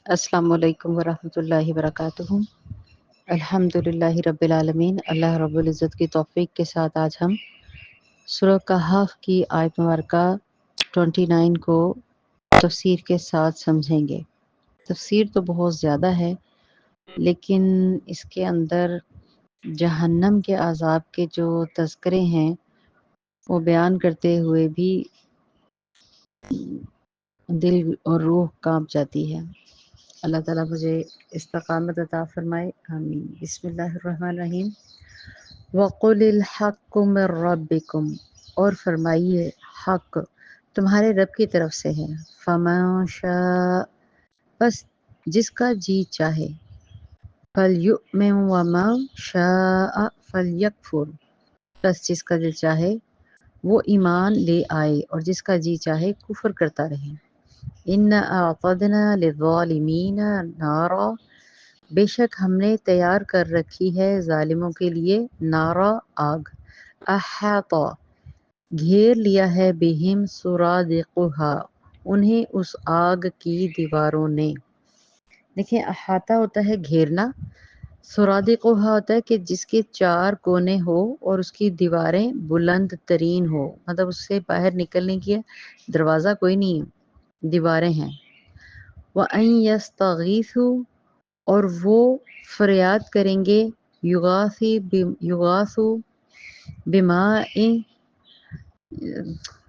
السلام علیکم ورحمۃ اللہ وبرکاتہ۔ الحمدللہ رب العالمین، اللہ رب العزت کی توفیق کے ساتھ آج ہم سورہ کہف کی آیت مبارکہ 29 کو تفسیر کے ساتھ سمجھیں گے۔ تفسیر تو بہت زیادہ ہے، لیکن اس کے اندر جہنم کے عذاب کے جو تذکرے ہیں وہ بیان کرتے ہوئے بھی دل اور روح کانپ جاتی ہے۔ اللہ تعالیٰ مجھے استقامت عطا فرمائے، آمین۔ بسم اللہ الرحمن الرحیم۔ وَقُلِ الْحَقُّ مِن رَّبِّكُمْ، اور فرمائیے حق تمہارے رب کی طرف سے ہے۔ فَمَن شَاءَ، بس جس کا جی چاہے، فَلْيُؤْمِن وَمَن شَاءَ فَلْيَکْفُرْ، بس جس کا دل چاہے وہ ایمان لے آئے اور جس کا جی چاہے کفر کرتا رہے۔ اِنَّا أَعْتَدْنَا لِلظَّالِمِينَ نَارًا، بے شک ہم نے تیار کر رکھی ہے ظالموں کے لیے نارا آگ، احاط گھیر لیا ہے بہم سرادقها انہیں اس آگ کی دیواروں نے۔ دیکھیں احاطہ ہوتا ہے گھیرنا، سرادقها ہوتا ہے کہ جس کے چار کونے ہو اور اس کی دیواریں بلند ترین ہو، مطلب اس سے باہر نکلنے کی دروازہ کوئی نہیں ہے، دیواریں ہیں۔ وَأَن يَسْتَغِيثُوا، اور وہ فریاد کریں گے، یغاثوا بماء،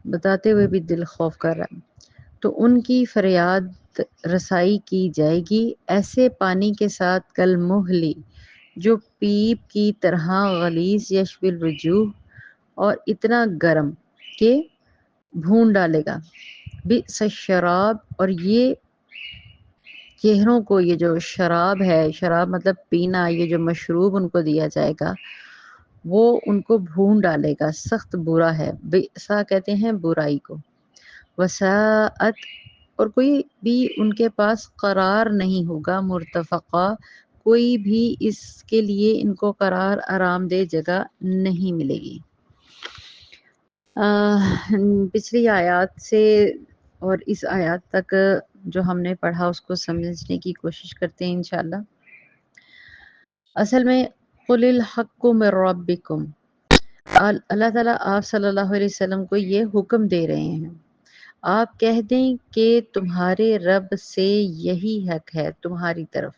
بتاتے ہوئے بھی دل خوف کر رہا ہے، تو ان کی فریاد رسائی کی جائے گی ایسے پانی کے ساتھ کالمہلی، جو پیپ کی طرح غلیظ یشوی الوجوہ، اور اتنا گرم کہ بھون ڈالے گا۔ بئس الشراب، اور یہ چہروں کو یہ جو شراب ہے، شراب مطلب پینا، یہ جو مشروب ان کو دیا جائے گا وہ ان کو بھون ڈالے گا، سخت برا ہے۔ بئسا کہتے ہیں برائی کو۔ وساءت، اور کوئی بھی ان کے پاس قرار نہیں ہوگا، مرتفقہ کوئی بھی اس کے لیے ان کو قرار آرام دہ جگہ نہیں ملے گی۔ پچھلی آیات سے اور اس آیات تک جو ہم نے پڑھا اس کو سمجھنے کی کوشش کرتے ہیں انشاءاللہ۔ اصل میں قُلِ الْحَقُّ مِن رَّبِّكُمْ، اللہ تعالیٰ آپ صلی اللہ علیہ وسلم کو یہ حکم دے رہے ہیں، آپ کہہ دیں کہ تمہارے رب سے یہی حق ہے تمہاری طرف،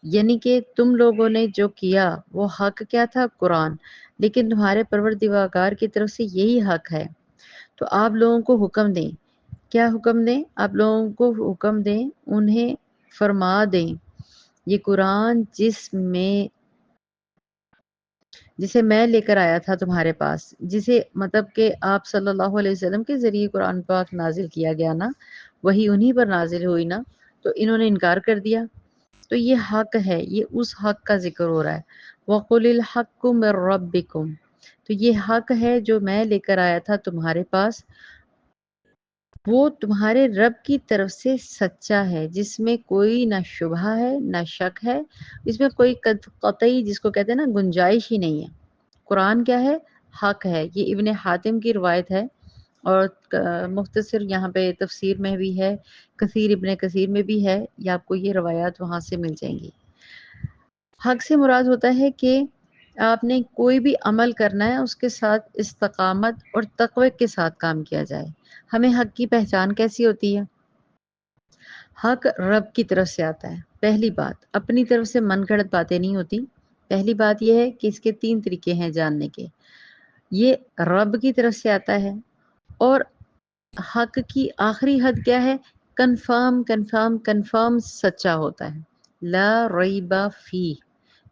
یعنی کہ تم لوگوں نے جو کیا وہ حق کیا تھا؟ قرآن، لیکن تمہارے پروردگار کی طرف سے یہی حق ہے، تو آپ لوگوں کو حکم دیں۔ کیا حکم دیں؟ آپ لوگوں کو حکم دیں، انہیں فرما دیں یہ قرآن جسے میں لے کر آیا تھا تمہارے پاس، جسے مطلب کہ آپ صلی اللہ علیہ وسلم کے ذریعے قرآن پاک نازل کیا گیا نا، وہی انہی پر نازل ہوئی نا، تو انہوں نے انکار کر دیا، تو یہ حق ہے، یہ اس حق کا ذکر ہو رہا ہے۔ وَقُلِ الْحَقُّ مِن رَّبِّكُمْ، تو یہ حق ہے جو میں لے کر آیا تھا تمہارے پاس، وہ تمہارے رب کی طرف سے سچا ہے، جس میں کوئی نہ شبہ ہے نہ شک ہے، اس میں کوئی قطعی جس کو کہتے ہیں نا گنجائش ہی نہیں ہے۔ قرآن کیا ہے؟ حق ہے۔ یہ ابن حاتم کی روایت ہے، اور مختصر یہاں پہ تفسیر میں بھی ہے، ابن کثیر میں بھی ہے، یا آپ کو یہ روایات وہاں سے مل جائیں گی۔ حق سے مراد ہوتا ہے کہ آپ نے کوئی بھی عمل کرنا ہے اس کے ساتھ استقامت اور تقوی کے ساتھ کام کیا جائے۔ ہمیں حق کی پہچان کیسی ہوتی ہے؟ حق رب کی طرف سے آتا ہے، پہلی بات، اپنی طرف سے من گھڑت باتیں نہیں ہوتی۔ پہلی بات یہ ہے کہ اس کے 3 طریقے ہیں جاننے کے، یہ رب کی طرف سے آتا ہے، اور حق کی آخری حد کیا ہے؟ کنفرم سچا ہوتا ہے، لا ریب فیہ۔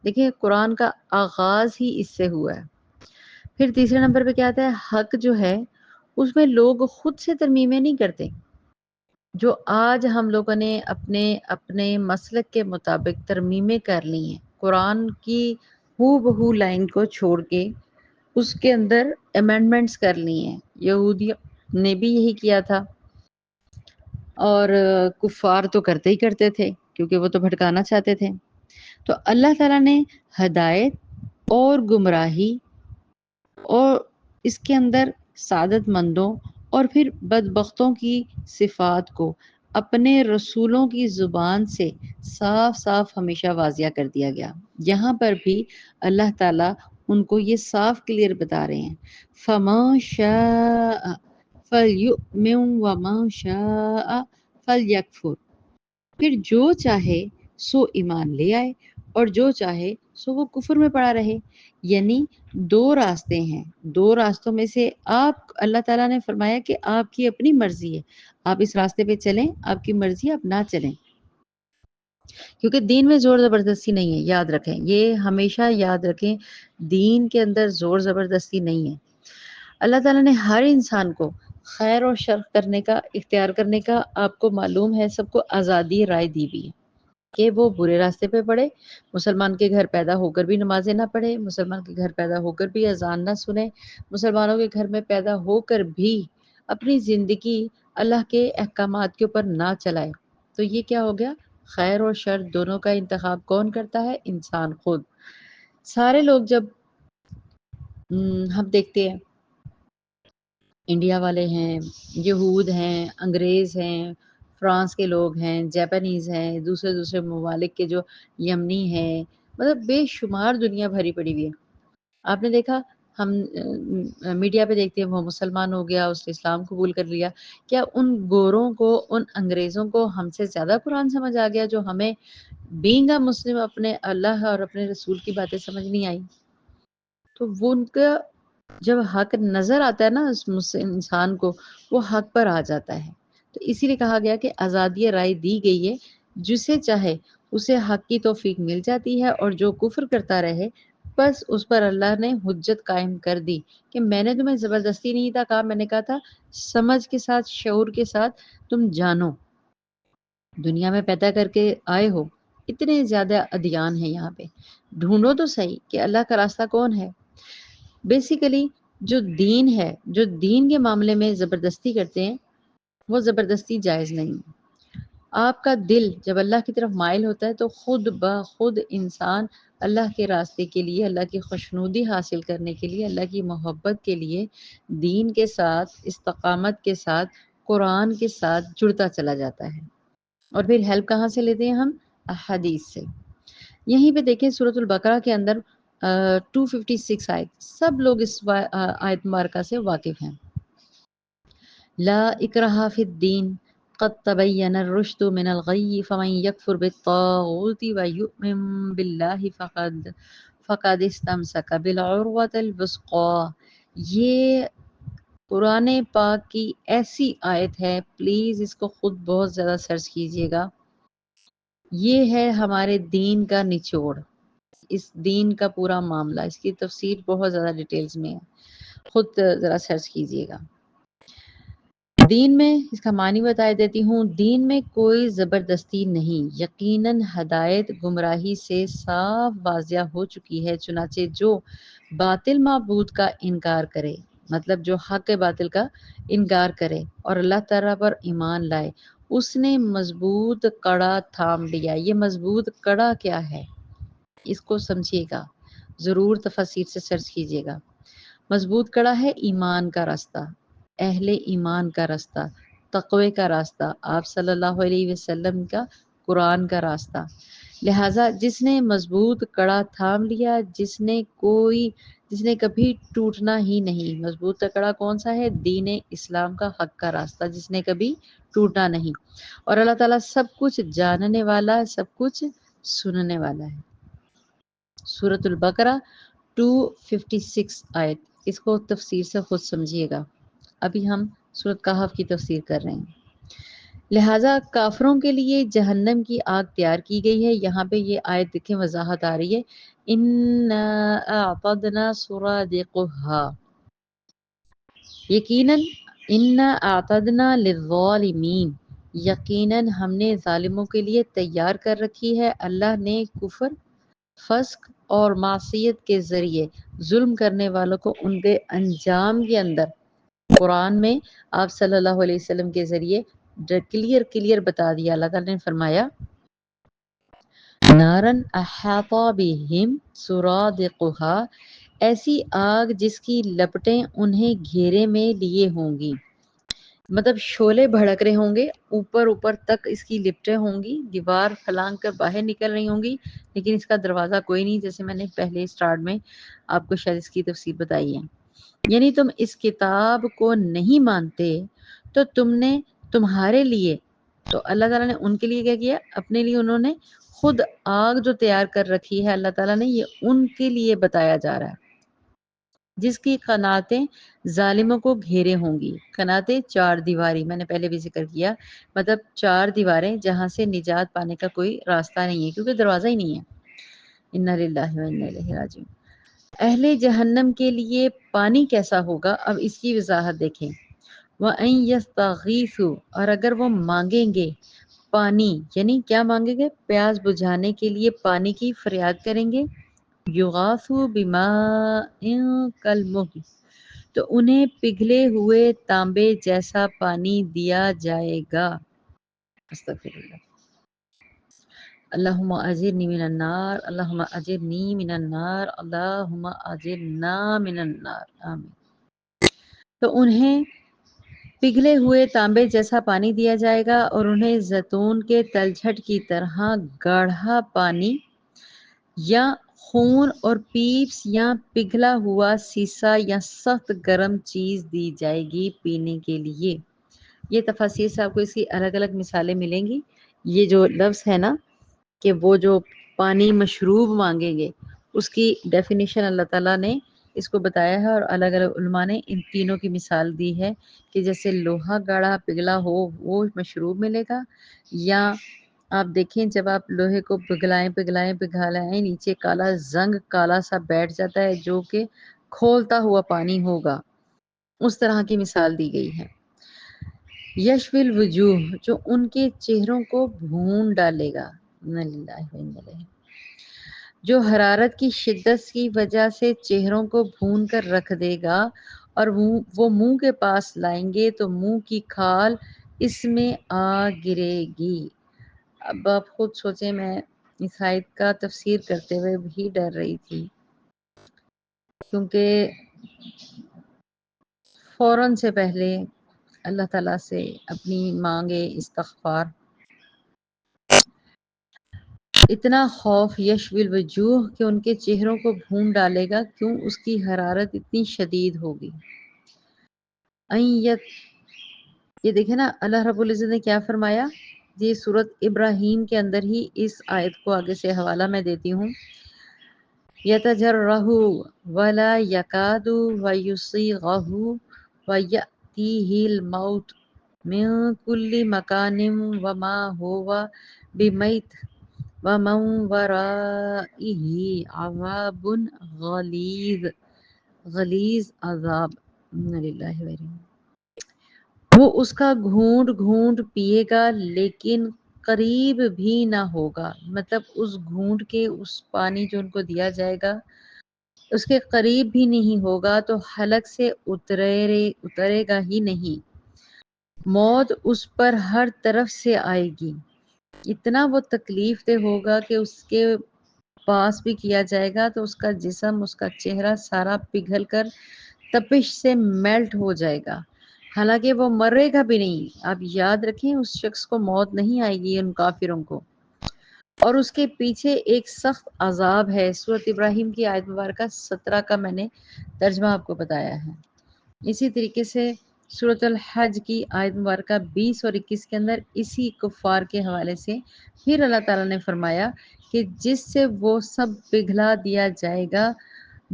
دیکھیں قرآن کا آغاز ہی اس سے ہوا ہے۔ پھر تیسرے نمبر پہ کیا آتا ہے؟ حق جو ہے اس میں لوگ خود سے ترمیمیں نہیں کرتے، جو آج ہم لوگوں نے اپنے اپنے مسلک کے مطابق ترمیمیں کر لی ہیں، قرآن کی ہو بہو لائن کو چھوڑ کے اس کے اندر امینڈمنٹس کر لی ہیں۔ یہودیوں نے بھی یہی کیا تھا، اور کفار تو کرتے ہی کرتے تھے کیونکہ وہ تو بھٹکانا چاہتے تھے۔ تو اللہ تعالیٰ نے ہدایت اور گمراہی اور اس کے اندر سعادت مندوں اور پھر بدبختوں کی صفات کو اپنے رسولوں کی زبان سے صاف صاف ہمیشہ واضح کر دیا گیا۔ یہاں پر بھی اللہ تعالیٰ ان کو یہ صاف کلیئر بتا رہے ہیں، فَمَن شَاءَ فَلْيُؤْمِن وَمَن شَاءَ فَلْيَكْفُرْ، پھر جو چاہے سو ایمان لے آئے اور جو چاہے سو وہ کفر میں پڑا رہے۔ یعنی دو راستے ہیں، دو راستوں میں سے آپ، اللہ تعالیٰ نے فرمایا کہ آپ کی اپنی مرضی ہے، آپ اس راستے پہ چلیں، آپ کی مرضی ہے، آپ نہ چلیں، کیونکہ دین میں زور زبردستی نہیں ہے، یاد رکھیں، یہ ہمیشہ یاد رکھیں، دین کے اندر زور زبردستی نہیں ہے۔ اللہ تعالیٰ نے ہر انسان کو خیر اور شر کرنے کا، اختیار کرنے کا، آپ کو معلوم ہے، سب کو آزادی رائے دی ہوئی ہے کہ وہ برے راستے پہ پڑے، مسلمان کے گھر پیدا ہو کر بھی نمازیں نہ پڑھے، مسلمان کے گھر پیدا ہو کر بھی اذان نہ سنے، مسلمانوں کے گھر میں پیدا ہو کر بھی اپنی زندگی اللہ کے احکامات کے اوپر نہ چلائے۔ تو یہ کیا ہو گیا؟ خیر اور شر دونوں کا انتخاب کون کرتا ہے؟ انسان خود۔ سارے لوگ جب ہم دیکھتے ہیں، انڈیا والے ہیں، یہود ہیں، انگریز ہیں، فرانس کے لوگ ہیں، جاپانیز ہیں، دوسرے دوسرے ممالک کے جو یمنی ہیں، مطلب بے شمار دنیا بھری پڑی ہوئی ہے۔ آپ نے دیکھا، ہم میڈیا پہ دیکھتے ہیں وہ مسلمان ہو گیا، اس نے اسلام قبول کر لیا، کیا ان گوروں کو، ان انگریزوں کو ہم سے زیادہ قرآن سمجھ آ گیا جو ہمیں بینگ اے مسلم اپنے اللہ اور اپنے رسول کی باتیں سمجھ نہیں آئی؟ تو وہ ان کا جب حق نظر آتا ہے نا اس انسان کو، وہ حق پر آ جاتا ہے۔ تو اسی لیے کہا گیا کہ آزادی رائے دی گئی ہے، جسے چاہے اسے حق کی توفیق مل جاتی ہے، اور جو کفر کرتا رہے بس اس پر اللہ نے حجت قائم کر دی کہ میں نے تمہیں زبردستی نہیں تھا کہا، میں نے کہا تھا سمجھ کے ساتھ، شعور کے ساتھ تم جانو، دنیا میں پیدا کر کے آئے ہو، اتنے زیادہ ادیان ہیں یہاں پہ، ڈھونڈو تو صحیح کہ اللہ کا راستہ کون ہے۔ بیسیکلی جو دین ہے، جو دین کے معاملے میں زبردستی کرتے ہیں، وہ زبردستی جائز نہیں۔ آپ کا دل جب اللہ کی طرف مائل ہوتا ہے تو خود بخود انسان اللہ کے راستے کے لیے، اللہ کی خوشنودی حاصل کرنے کے لیے، اللہ کی محبت کے لیے دین کے ساتھ، استقامت کے ساتھ، قرآن کے ساتھ جڑتا چلا جاتا ہے۔ اور پھر ہیلپ کہاں سے لیتے ہیں ہم؟ احادیث سے۔ یہیں پہ دیکھیں سورۃ البقرہ کے اندر 256 آیت، سب لوگ اس آیت مبارکہ سے واقف ہیں۔ لا اکراہ فی الدین قد تبین الرشد من الغی فمن یکفر بالطاغوت ویؤمن باللہ فقد استمسک بالعروۃ الوثقی۔ یہ قرآن پاک کی ایسی آیت ہے، پلیز اس کو خود بہت زیادہ سرچ کیجئے گا۔ یہ ہے ہمارے دین کا نچوڑ، اس دین کا پورا معاملہ، اس کی تفسیر بہت زیادہ ڈیٹیلز میں ہے، خود ذرا سرچ کیجئے گا۔ دین میں، اس کا معنی بتا دیتی ہوں، دین میں کوئی زبردستی نہیں، یقیناً ہدایت گمراہی سے صاف واضح ہو چکی ہے، چنانچہ جو باطل معبود کا انکار کرے، مطلب جو حق باطل کا انکار کرے اور اللہ تعالیٰ پر ایمان لائے، اس نے مضبوط کڑا تھام لیا۔ یہ مضبوط کڑا کیا ہے؟ اس کو سمجھیے گا، ضرور تفسیر سے سرچ کیجیے گا۔ مضبوط کڑا ہے ایمان کا راستہ، اہل ایمان کا راستہ، تقوی کا راستہ، آپ صلی اللہ علیہ وسلم کا قرآن کا راستہ۔ لہٰذا جس نے مضبوط کڑا تھام لیا، جس نے کبھی ٹوٹنا ہی نہیں۔ مضبوط کڑا کون سا ہے؟ دین اسلام کا، حق کا راستہ، جس نے کبھی ٹوٹنا نہیں۔ اور اللہ تعالیٰ سب کچھ جاننے والا، سب کچھ سننے والا ہے۔ سورۃ البقرہ 256 آیت، اس کو تفسیر سے خود سمجھیے گا۔ ابھی ہم سورۃ کہف کی تفسیر کر رہے ہیں۔ لہٰذا کافروں کے لیے جہنم کی آگ تیار کی گئی ہے۔ یہاں پہ یہ آیت دیکھیں، وضاحت آ رہی ہے، اِنَّا أَعْطَدْنَا سُرَادِقُهَا، یقیناً اِنَّا أَعْطَدْنَا لِلظَّالِمِينَ، یقیناً ہم نے ظالموں کے لیے تیار کر رکھی ہے۔ اللہ نے کفر، فسق اور معصیت کے ذریعے ظلم کرنے والوں کو ان کے انجام کے اندر قرآن میں آپ صلی اللہ علیہ وسلم کے ذریعے کلیئر بتا دیا۔ اللہ تعالیٰ نے فرمایا نارن احاط بہم سرادقها، ایسی آگ جس کی لپٹیں انہیں گھیرے میں لیے ہوں گی۔ مطلب شعلے بھڑک رہے ہوں گے، اوپر اوپر تک اس کی لپٹیں ہوں گی، دیوار پھلانگ کر باہر نکل رہی ہوں گی، لیکن اس کا دروازہ کوئی نہیں، جیسے میں نے پہلے سٹارٹ میں آپ کو شاید اس کی تفصیل بتائی ہے۔ یعنی تم اس کتاب کو نہیں مانتے تو تم نے تمہارے لیے، تو اللہ تعالیٰ نے ان کے لیے کیا کیا؟ اپنے لیے انہوں نے خود آگ جو تیار کر رکھی ہے اللہ تعالیٰ نے، یہ ان کے لیے بتایا جا رہا ہے، جس کی قناتیں ظالموں کو گھیرے ہوں گی۔ قناتیں چار دیواری، میں نے پہلے بھی ذکر کیا، مطلب چار دیواریں جہاں سے نجات پانے کا کوئی راستہ نہیں ہے، کیونکہ دروازہ ہی نہیں ہے۔ انا للہ و انا الیہ راجعون۔ اہل جہنم کے لیے پانی کیسا ہوگا، اب اس کی وضاحت دیکھیں۔ وَأَن يَسْتَغِيثُوا، اور اگر وہ مانگیں گے پانی، یعنی کیا مانگیں گے؟ پیاس بجھانے کے لیے پانی کی فریاد کریں گے۔ یغاثوا بماء کالمہل، تو انہیں پگھلے ہوئے تانبے جیسا پانی دیا جائے گا۔ استغفر اللہ۔ اللہم اجرنی من النار، اللہم اجرنی من النار، اللہم اجرنا من النار، آمین۔ تو انہیں پگھلے ہوئے تانبے جیسا پانی دیا جائے گا، اور انہیں زیتون کے تلچھٹ کی طرح گاڑھا پانی یا خون اور پیپس یا پگھلا ہوا سیسا یا سخت گرم چیز دی جائے گی پینے کے لیے۔ یہ تفاسیر سے آپ کو اس کی الگ الگ مثالیں ملیں گی۔ یہ جو لفظ ہے نا کہ وہ جو پانی مشروب مانگیں گے، اس کی ڈیفینیشن اللہ تعالیٰ نے اس کو بتایا ہے، اور الگ الگ علماء نے ان تینوں کی مثال دی ہے کہ جیسے لوہا گاڑھا پگھلا ہو وہ مشروب ملے گا، یا آپ دیکھیں جب آپ لوہے کو پگھلائیں نیچے کالا زنگ کالا سا بیٹھ جاتا ہے جو کہ کھولتا ہوا پانی ہوگا، اس طرح کی مثال دی گئی ہے۔ یشوی الوجوہ، جو ان کے چہروں کو بھون ڈالے گا، انا للہ و انا الیہ، جو حرارت کی شدت کی وجہ سے چہروں کو بھون کر رکھ دے گا، اور وہ منہ کے پاس لائیں گے تو منہ کی کھال اس میں آ گرے گی۔ اب آپ خود سوچیں، میں اس آیت کا تفسیر کرتے ہوئے بھی ڈر رہی تھی، کیونکہ فوراً سے پہلے اللہ تعالیٰ سے اپنی مانگے استغفار، اتنا خوف یشوی الوجوہ کہ ان کے چہروں کو بھون ڈالے گا، کیوں؟ اس کی حرارت اتنی شدید ہوگی۔ یہ دیکھیں نا اللہ رب العزت نے کیا فرمایا، یہ سورۃ ابراہیم کے اندر ہی اس آیت کو آگے سے حوالہ میں دیتی ہوں۔ یتجرہ ولا یکاد ویصیغہ ویأتیہ الموت من کل مکان وما هو بمیت ومن ورائہ عذاب غلیظ عذاب، انا للہ و انا وہ اس کا گھونٹ گھونٹ پیے گا لیکن قریب بھی نہ ہوگا، مطلب اس گھونٹ کے اس پانی جو ان کو دیا جائے گا اس کے قریب بھی نہیں ہوگا، تو حلق سے اترے گا ہی نہیں۔ موت اس پر ہر طرف سے آئے گی، اتنا وہ تکلیف دہ ہوگا کہ اس کے پاس بھی کیا جائے گا تو اس کا جسم، اس کا چہرہ سارا پگھل کر تپش سے میلٹ ہو جائے گا، حالانکہ وہ مرے گا بھی نہیں۔ آپ یاد رکھیں اس شخص کو موت نہیں آئے گی، ان کافروں کو، اور اس کے پیچھے ایک سخت عذاب ہے۔ سورۃ ابراہیم کی آیت مبارکہ 17 کا میں نے ترجمہ آپ کو بتایا ہے۔ اسی طریقے سے سورۃ الحج کی آیت مبارکہ 20 اور 21 کے اندر اسی کفار کے حوالے سے پھر اللہ تعالیٰ نے فرمایا کہ جس سے وہ سب پگھلا دیا جائے گا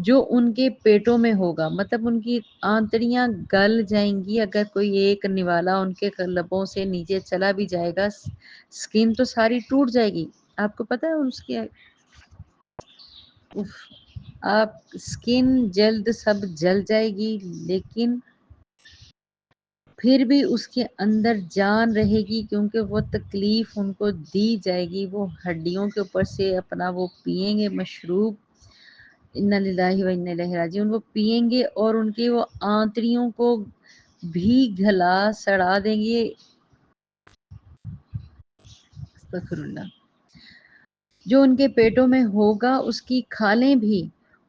جو ان کے پیٹوں میں ہوگا، مطلب ان کی آنتڑیاں گل جائیں گی، اگر کوئی ایک نوالا ان کے لبوں سے نیچے چلا بھی جائے گا سکین تو ساری ٹوٹ جائے گی۔ آپ کو پتہ ہے اس کی آپ سکن جلد سب جل جائے گی، لیکن پھر بھی اس کے اندر جان رہے گی، کیونکہ وہ تکلیف ان کو دی جائے گی، وہ ہڈیوں کے اوپر سے اپنا وہ پیئیں گے مشروب، انا للہ و انا الیہ راجعون، وہ پیئیں گے اور ان کی وہ آنتڑیوں کو بھی گھلا سڑا دیں گے، استغفر اللہ، جو ان کے پیٹوں میں ہوگا اس کی کھالیں بھی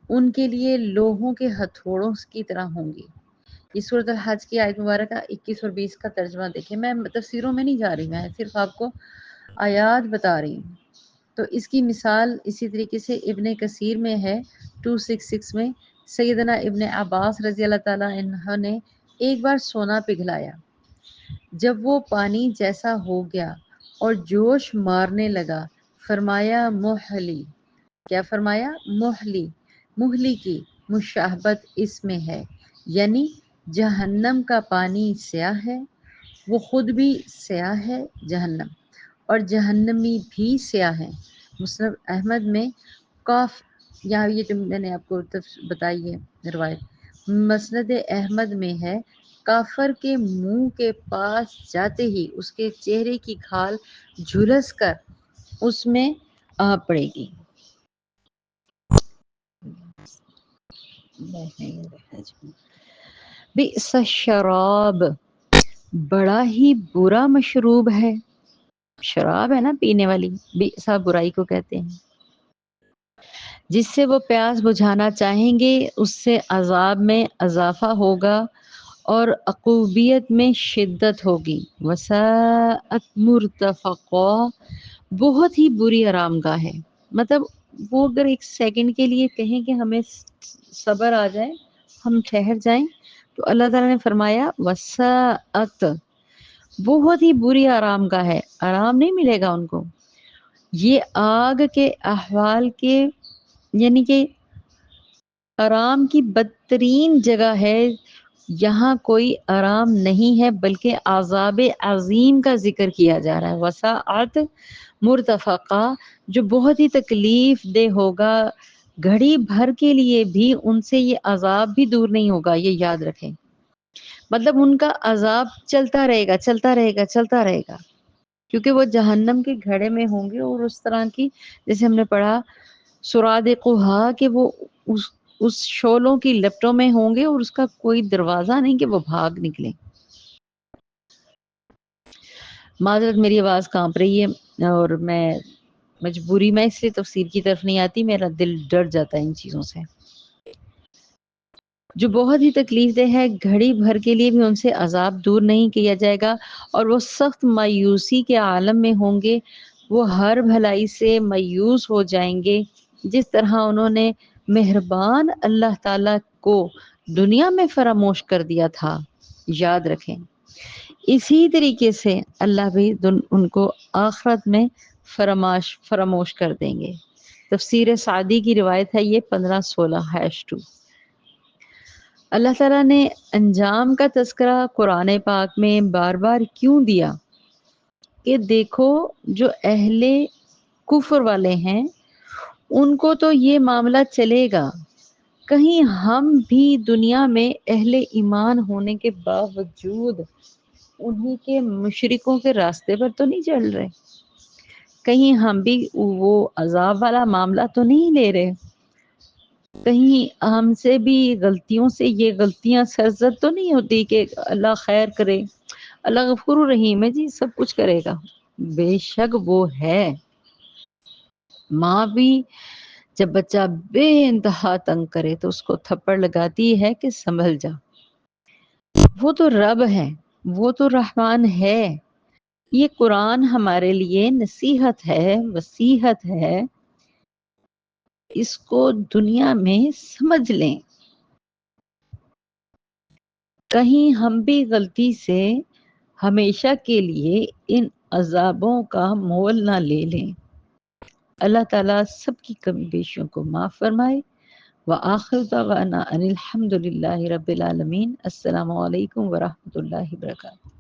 ان کے لیے لوہوں کے ہتھوڑوں کی طرح ہوں گی۔ یہ سورۃ الحج کی آیت مبارکہ 21 اور 20 کا ترجمہ دیکھیں. میں تفسیروں میں نہیں جا رہی، میں صرف آپ کو آیات بتا رہی ہوں. تو اس کی مثال اسی طریقے سے ابن کثیر میں ہے 266 میں. سیدنا ابن عباس رضی اللہ تعالیٰ عنہ نے ایک بار سونا پگھلایا. جب وہ پانی جیسا ہو گیا اور جوش مارنے لگا، فرمایا محلی. کیا فرمایا؟ محلی. محلی کی مشابہت اس میں ہے، یعنی جہنم کا پانی سیاہ ہے، وہ خود بھی سیاہ ہے جہنم، اور جہنمی بھی سیاہ ہیں. مسند احمد میں کاف، یہاں یہ جو میں نے آپ کو بتائی ہے روایت، مسند احمد میں ہے کافر کے منہ کے پاس جاتے ہی اس کے چہرے کی کھال جھلس کر اس میں آ پڑے گی. بئس الشراب، بڑا ہی برا مشروب ہے. شراب ہے نا پینے والی، بئس برائی کو کہتے ہیں. جس سے وہ پیاس بجھانا چاہیں گے اس سے عذاب میں اضافہ ہوگا اور عقوبیت میں شدت ہوگی. وساءت مرتفقا، بہت ہی بری آرام گاہ ہے. مطلب وہ اگر ایک سیکنڈ کے لیے کہیں کہ ہمیں صبر آ جائے، ہم ٹھہر جائیں، تو اللہ تعالیٰ نے فرمایا وساءت، بہت ہی بری آرام گاہ ہے، آرام نہیں ملے گا ان کو. یہ آگ کے احوال کے یعنی کہ آرام کی بدترین جگہ ہے. یہاں کوئی آرام نہیں ہے بلکہ عذاب عظیم کا ذکر کیا جا رہا ہے. وساعت مرتفقہ، جو بہت ہی تکلیف دہ ہوگا، گھڑی بھر کے لیے بھی ان سے یہ عذاب بھی دور نہیں ہوگا، یہ یاد رکھیں. مطلب ان کا عذاب چلتا رہے گا، چلتا رہے گا، چلتا رہے گا، کیونکہ وہ جہنم کے گھڑے میں ہوں گے. اور اس طرح کی جیسے ہم نے پڑھا سرادقها کہ وہ اس شعلوں کی لپٹوں میں ہوں گے اور اس کا کوئی دروازہ نہیں کہ وہ بھاگ نکلیں. معذرت میری آواز کانپ رہی ہے اور میں مجبوری میں اس لیے تفسیر کی طرف نہیں آتی، میرا دل ڈر جاتا ہے ان چیزوں سے. جو بہت ہی تکلیف دہ ہے، گھڑی بھر کے لیے بھی ان سے عذاب دور نہیں کیا جائے گا اور وہ سخت مایوسی کے عالم میں ہوں گے. وہ ہر بھلائی سے مایوس ہو جائیں گے جس طرح انہوں نے مہربان اللہ تعالی کو دنیا میں فراموش کر دیا تھا. یاد رکھیں اسی طریقے سے اللہ بھی ان کو آخرت میں فراموش کر دیں گے. تفسیر سعدی کی روایت ہے یہ 1516-2. اللہ تعالیٰ نے انجام کا تذکرہ قرآن پاک میں بار بار کیوں دیا؟ کہ دیکھو جو اہل کفر والے ہیں ان کو تو یہ معاملہ چلے گا، کہیں ہم بھی دنیا میں اہل ایمان ہونے کے باوجود انہی کے مشرکوں کے راستے پر تو نہیں چل رہے، کہیں ہم بھی وہ عذاب والا معاملہ تو نہیں لے رہے، کہیں ہم سے بھی غلطیوں سے یہ غلطیاں سرزد تو نہیں ہوتی کہ اللہ خیر کرے. اللہ غفور الرحیم ہے جی، سب کچھ کرے گا. بے شک وہ ہے. ماں بھی جب بچہ بے انتہا تنگ کرے تو اس کو تھپڑ لگاتی ہے کہ سنبھل جا. وہ تو رب ہے، وہ تو رحمان ہے. یہ قرآن ہمارے لیے نصیحت ہے، وصیحت ہے. اس کو دنیا میں سمجھ لیں، کہیں ہم بھی غلطی سے ہمیشہ کے لیے ان عذابوں کا مول نہ لے لیں. اللہ تعالیٰ سب کی کمی بیشیوں کو معاف فرمائے. وآخر دعوانا ان الحمد للہ رب العالمین. السلام علیکم ورحمۃ اللہ وبرکاتہ.